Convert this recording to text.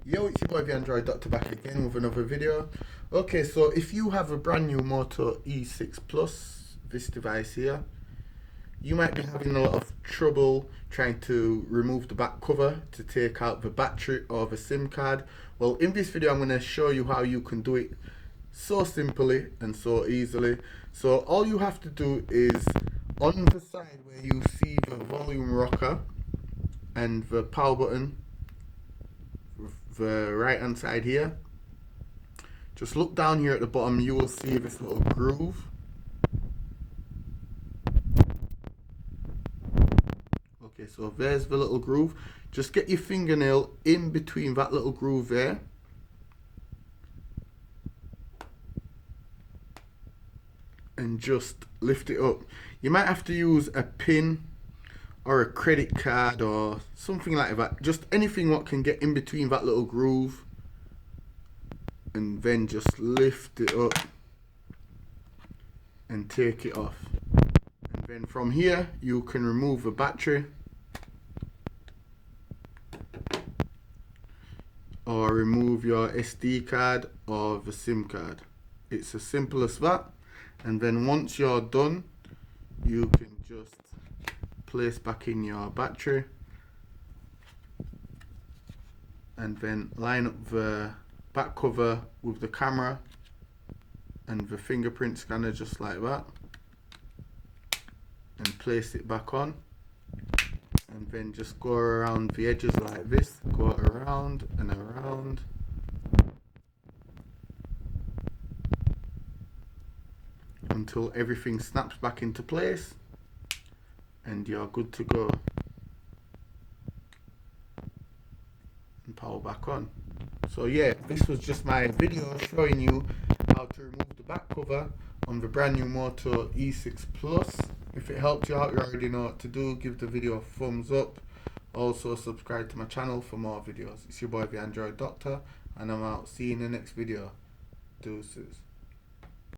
Yo, it's your boy the Android Doctor back again with another video. Okay, so if you have a brand new Moto E6 Plus, this device here, you might be having a lot of trouble trying to remove the back cover to take out the battery or the SIM card. Well, in this video I'm going to show you how you can do it so simply and so easily. So all you have to do is on the side where you see the volume rocker and the power button, the right hand side here, just look down here at the bottom. You will see this little groove. Okay, so there's the little groove. Just get your fingernail in between that little groove there, and just lift it up. You might have to use a pin or a credit card or something like that, just anything what can get in between that little groove, and then just lift it up and take it off. And then from here you can remove the battery or remove your SD card or the SIM card. It's as simple as that. And then once you're done, you can just place back in your battery and then line up the back cover with the camera and the fingerprint scanner just like that, and place it back on, and then just go around the edges like this, go around and around, until everything snaps back into place and you're good to go. And power back on. So yeah, this was just my video showing you how to remove the back cover on the brand new Moto E6 Plus. If it helped you out, you already know what to do. Give the video a thumbs up. Also subscribe to my channel for more videos. It's your boy the Android Doctor, and I'm out. See you in the next video. Deuces.